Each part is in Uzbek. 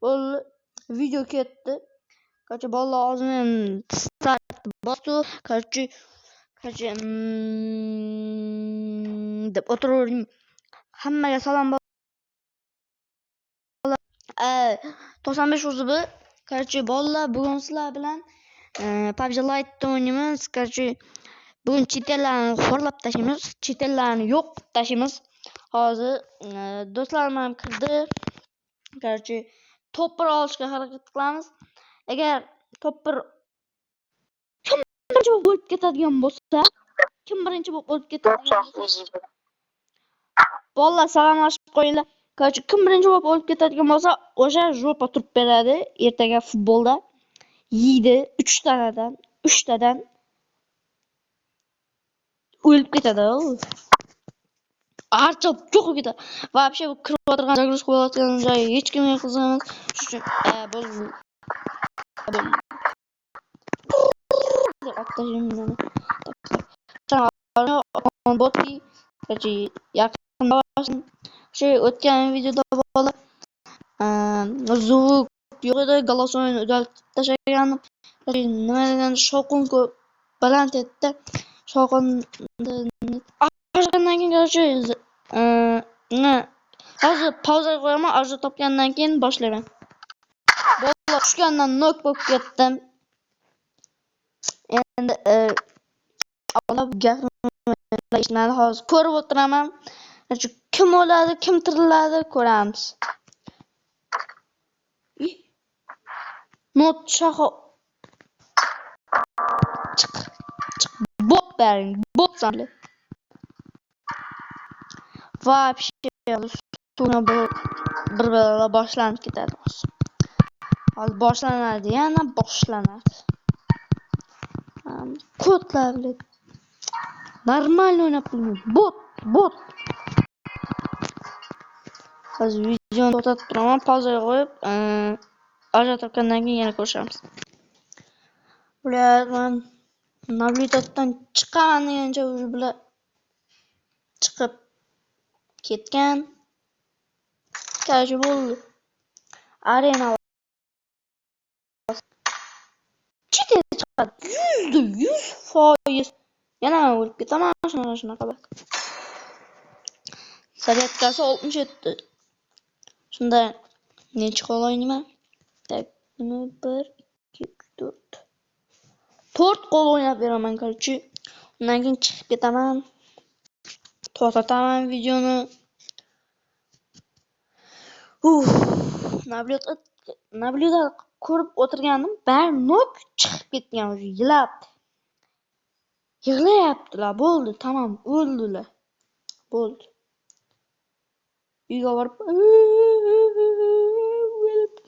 Bo'ldi. Video ketdi. Короче, bolalar ozmin start bosdi. Короче, deb o'tiraverdim. Hammaga salom. 95 uzib. Короче, bolalar bugun sizlar bilan PUBG Lite o'ynaymiz. Короче, bugun chitellarni xo'rlab tashlaymiz. Chitellarni yo'q qilib tashlaymiz. Hozir do'stlarim ham kirdi. Короче, top 1 olishga harakat qilamiz. Agar top 1 kim birinchi bo'lib ketadigan bo'lsa, bolalar salomlashib qo'yinglar. Короче, kim birinchi bo'lib o'lib ketadigan bo'lsa, o'sha jo'pa turib beradi ertaga futbolda. Yeydi 3 tadan o'lib ketadi. Archa cho'qib ketadi. Вообще bu kirib o'tirgan загрузка bo'layotgan joyi hech kimga qiziq emas. Shuning bo'ldi. Botki, короче, yaqin shu o'tgan videoda bola zvuk yo'q edi, голосовойni udaltib tashlagandim. Nima degan shovqin ko'p baland etdi. Shovqindan keyin короче hozir pauza qo'yaman, arzu topgandan keyin boshlayman. Bola tushgandan nok bo'lib ketdim. Endi olib gapirishni hozir ko'rib o'tiraman. Kim o'ladi, kim tiriladi ko'ramiz. Not shaho chiq bot bering, bot sanli. Вообще suvni bir boshlanib ketadi. Hozir boshlanadi, yana boshlanadi. Kodlar bilan normal o'ynab turibman. Bot. Hozir videoni to'xtatib turaman, pauzaga qo'yib, ajratgandan keyin yana ko'rishamiz. Bular men navigatordan chiqaman degancha o'zi bular chiqib ketgan. Короче, bo'ldi. Arena chiqadi. 100%. Yana o'lib ketaman shunaqa bak. Saryatkasi 67. Shunda necha qo'l o'ynayman? Tak, 1 2 4. 4 qo'l o'ynab beraman, короче. Undan keyin chiqib ketaman. To'xtataman videoni. Navigator ko'rib o'tirgandim. Bari nok chiqib ketgan o'zi yig'layaptilar. Bo'ldi, tamom, o'ldilar. Bo'ldi. Uyga borib o'lib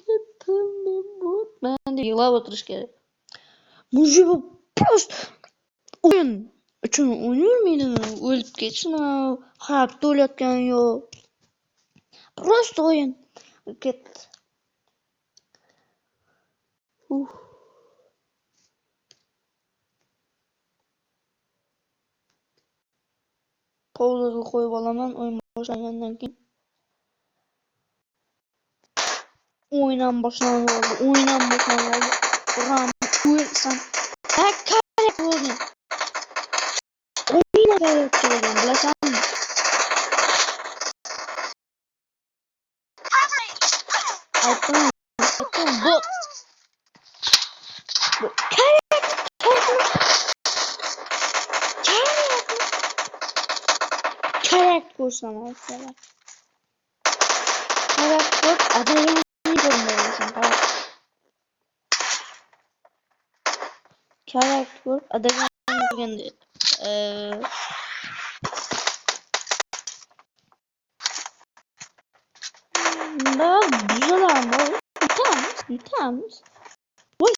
ketdim men bo'tman deb yig'lab o'tirish kerak. Mujib просто o'yin uchun o'ynayvermaydimi? O'lib ketishmi? Hayotda o'layotgani yo'q. Просто o'yin ketdi. Pauzaga qo'yib olaman, o'yin boshlangandan keyin. O'yin boshlanadi. Uram o'lsam. Kerak bo'lgan. O'yin qilayotgan, bilasanmi? Aytdim, bu kerak ko'rsam sizlar. Kerak ko'p adayani ko'rmaysan, kerak ko'p adayani deganda yutamiz. Voy.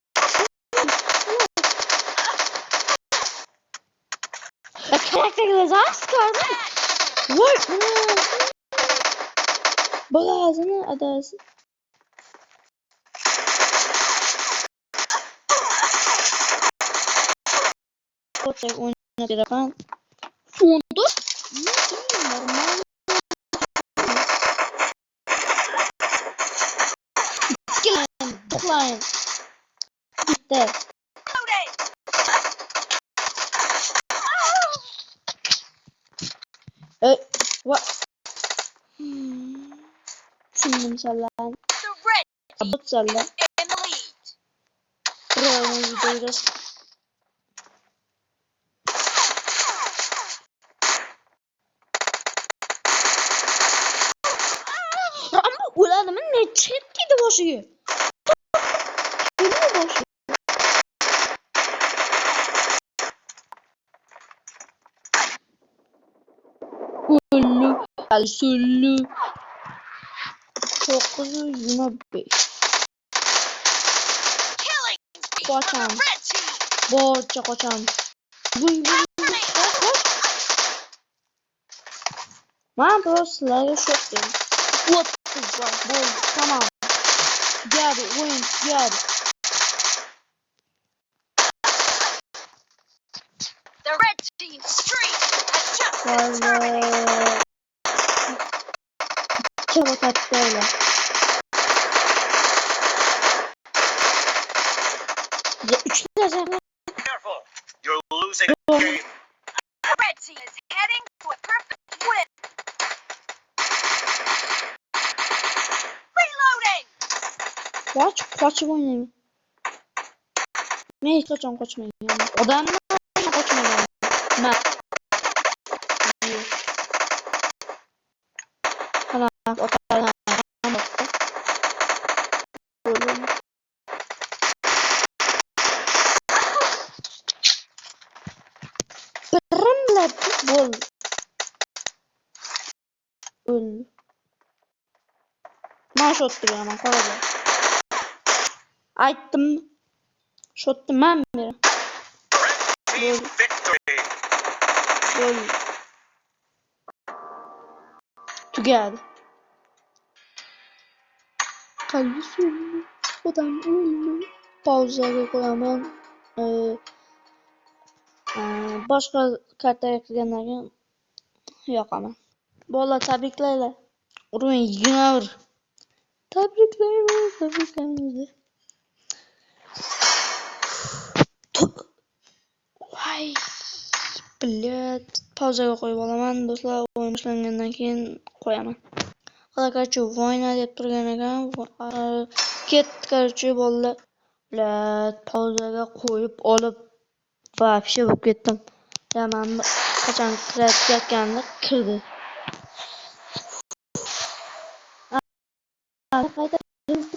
Karakterga zaskar. Voy. Bolasini adasi. Otek oynab beraman. Fondu. Normal. Tıklayın. Bitti. What? Şimdi inşallah. Abut salla. Buraya gidiyoruz. Ama ulan ne çetkiydi boşuyu. Ne boşu? Ullü. Alsullu. 925. Koçam. Boğaça koçam. Buy. Ben dostlarla şok dedim. What is var? Boy. Tamam. Geldi. Oyun geldi. The red team streak has just been terminated. Valla. Çabuk attı öyle. Üçlü yazarlar. Careful, you're losing the game. The red team is heading to a perfect win. Reloading. Kaç oynayayım. Ne hiç kaçmayın yani. Adamlar kaçmayın yani. Ben. Tamam. O kadar. Tamam. Pırımla bol. Öl. Ben shot duruyor ama kolayca. Ayttım. Shot'tum ben mi? Team victory. Gol. Geldi. Kalbisi ölümü. Adam ölümü. Pauzaya koyamam. Başka kartlar ekleyenlerden yok ama. Bola tebriklerle. Oraya yine vur. Tebriklerimizi. Vay. Блядь. Pauzaya koyup alaman. Dostlar oyun başlangandan keyin koyaman. Короче, война deb turgan ekan. Ketdi, короче, bolalar. Блядь, pauzaga qo'yib olib вообще bo'lib ketdim. Ya men qachon kiratayotganimda kirdi. Qayta qilib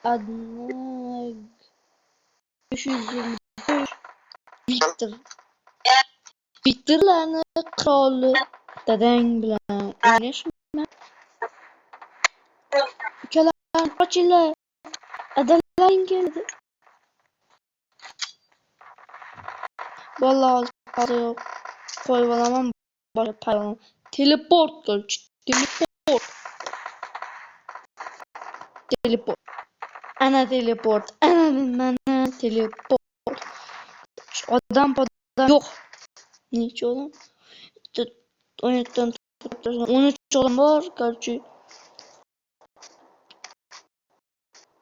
одна 525 Viktorlarni qiroli dadang bilan o'ynashma. Ukalar ochinglar. Adalaring keldi. Vallahi hozir qo'yib olaman. Bola payvon. Teleport qilch. Teleport. Ana teleport. Ana teleport. Odam yo'q. Necha odam? 12 13 odam bor, короче.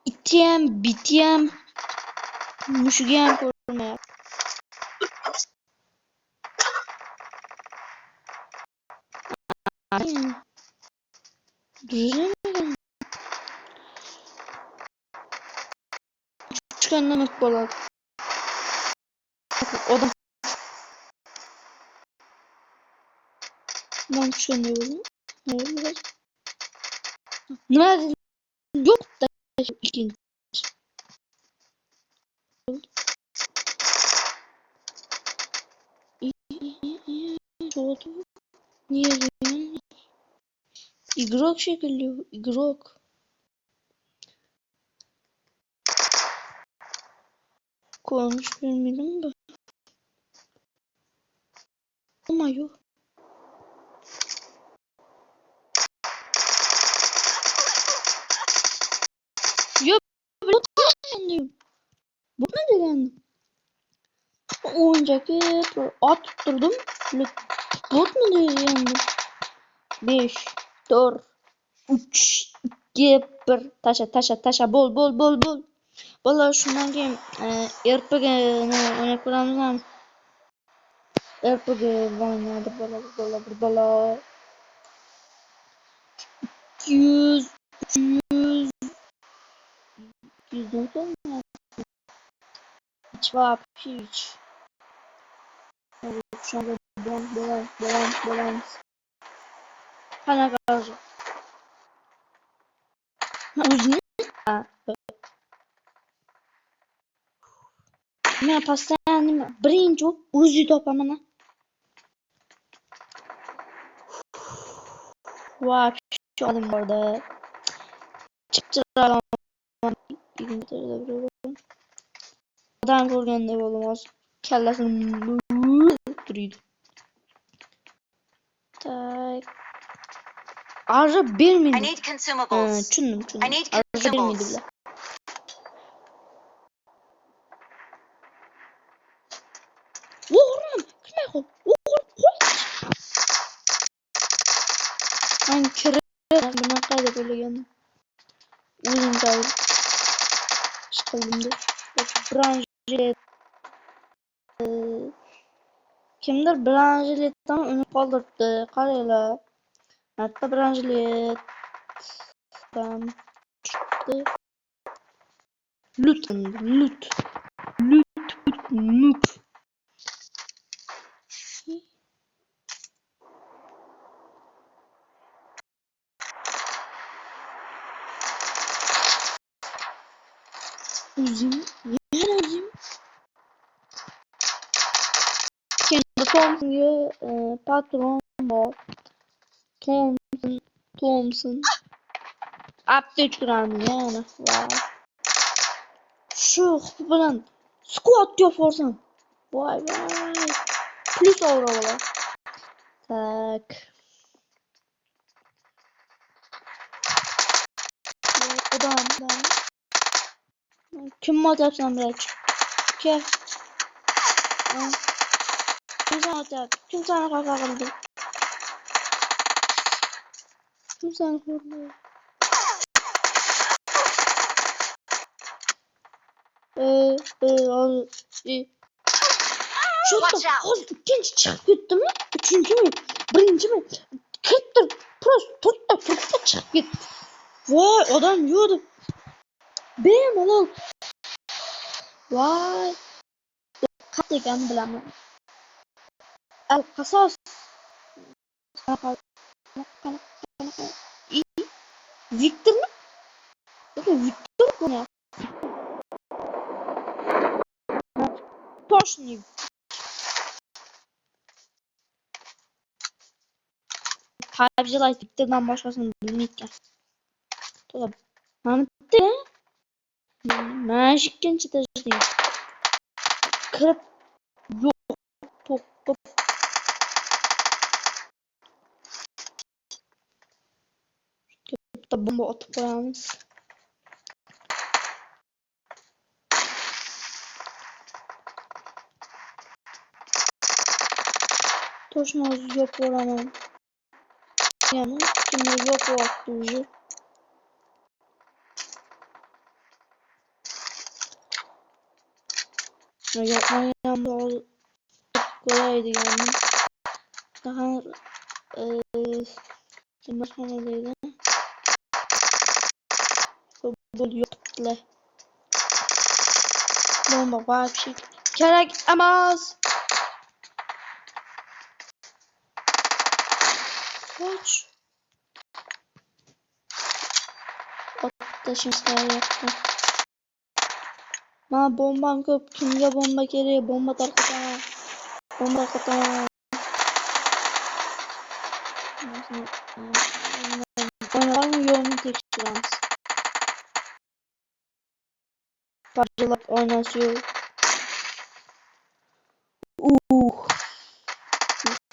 İtiyem, bitiyem, müşgiyem ko'rmayapti. Düzülmüyor. Çıkandan öp bo'ladi. Odam. Ben tushganday bo'ldim. Nima dedim? Yo'q da ikkinchi. Niye? Игрок şekilli, игрок. Konuş bilmiyorum da. Ama yok. Yok, bu ne degandim? Oyuncakı atıp durdum. Bot mu diyor yani? 5, 4, 3, 2, 1. Taşa. Bol. Bola şundan keyin RPG'ni o'ynab ko'ramiz ham. RPG o'ynadi bola. 200, 300, 200 dan hiç вообще hiç. Evet, şu anda balans. Kana kalacak. Uzun. Men постоянно birinchi o'zi topaman. Вообще olim borda. Chipchilar adam ko'rganda bo'lmas. Kallasini turiydi. Tak. Arı I bermedi. need consumables. Tushundim. I need Arı bermedi consumables. bular. O'g'rim, kimga qo'y? O'g'rim. Men kirib bunaqa deb o'ylagandim. O'zim tavil chiqildim. Branjilet. Kimdir branjiletdan uni qoldirdi. Qaranglar. Hatta branjilet chiqdi. Lut. Muk. Uzun. Kendi Thompson'ga patron bor. Thompson. Update qilamiz yana. Wow. Shu bilan squat yaparsam. Voy. Plus aura bo'lar. Tak. Odam. Kim otyapsan bilachi? Kel. Kim seni xafa qildi? Kim seni ko'rdi? Watch out. Hozir ikkinchi chiqib ketdimi? Uchinchimi? Birinchimi? Katta to'rtta chiqib ketdi. Voy, odam yo'q. Bemalol. Voy. Qat ekanini bilaman. Al-Qasos. Viktormi? Viktor ko'ryapti. Toshni. PUBG Lite Viktordan boshqasini bilmaydi. To'g'ri. Mana bitta. Mana shu ikkinchi etajda. Kirib yo'q. Bitta bomba otib qo'yamiz. Toshni o'zi yopib olaman. Yani kimni yopib o'zi. Yapmayamda ko'raydiganim. Daha kimlarxonadaydi? Futbol yo'qdilar. Bomba вообще kerak emas. Qoch. Otashimiz kerak. Mana bombam ko'p. Kimga bomba kerak? Bomba tarqataman. Oynalarni yo'lini tekshiramiz. Parchalab oynashiyor.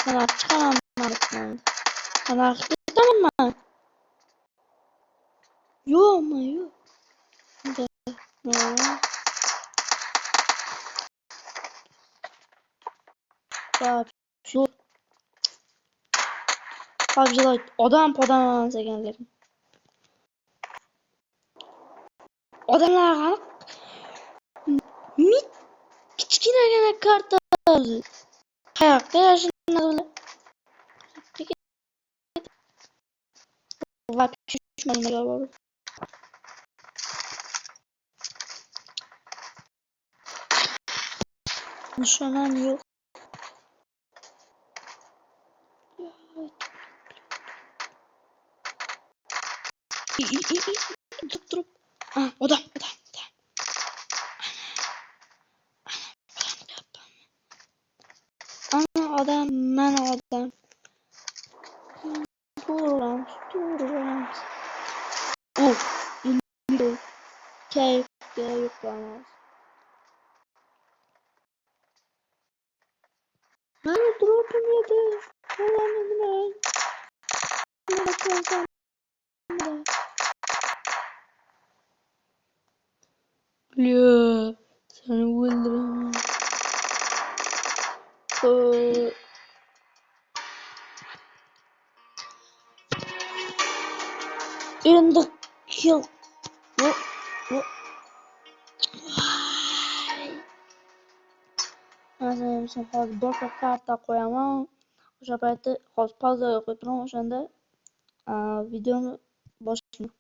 Qanaqa chiqaman? Qanaqa ketaman? Yo'qmi? Şu PUBG Lite odam podam deganlar. Odamlar qani? Mit kichkinagina karta o'zi. Qayoqqa yashinadi ular? Va tushmaga bor. Nishonam yo'q. Turib. Odam. Odam, mana odam. Duramiz. Kayfga yo'qamiz. Mana dropim edi. Mana nima? Lyo, seni o'ldiraman. Endi kill. Mana hozir boshqa karta qo'yaman. O'sha paytda hozir pauzaga qo'yib turaman, o'shanda videoni boshlayman.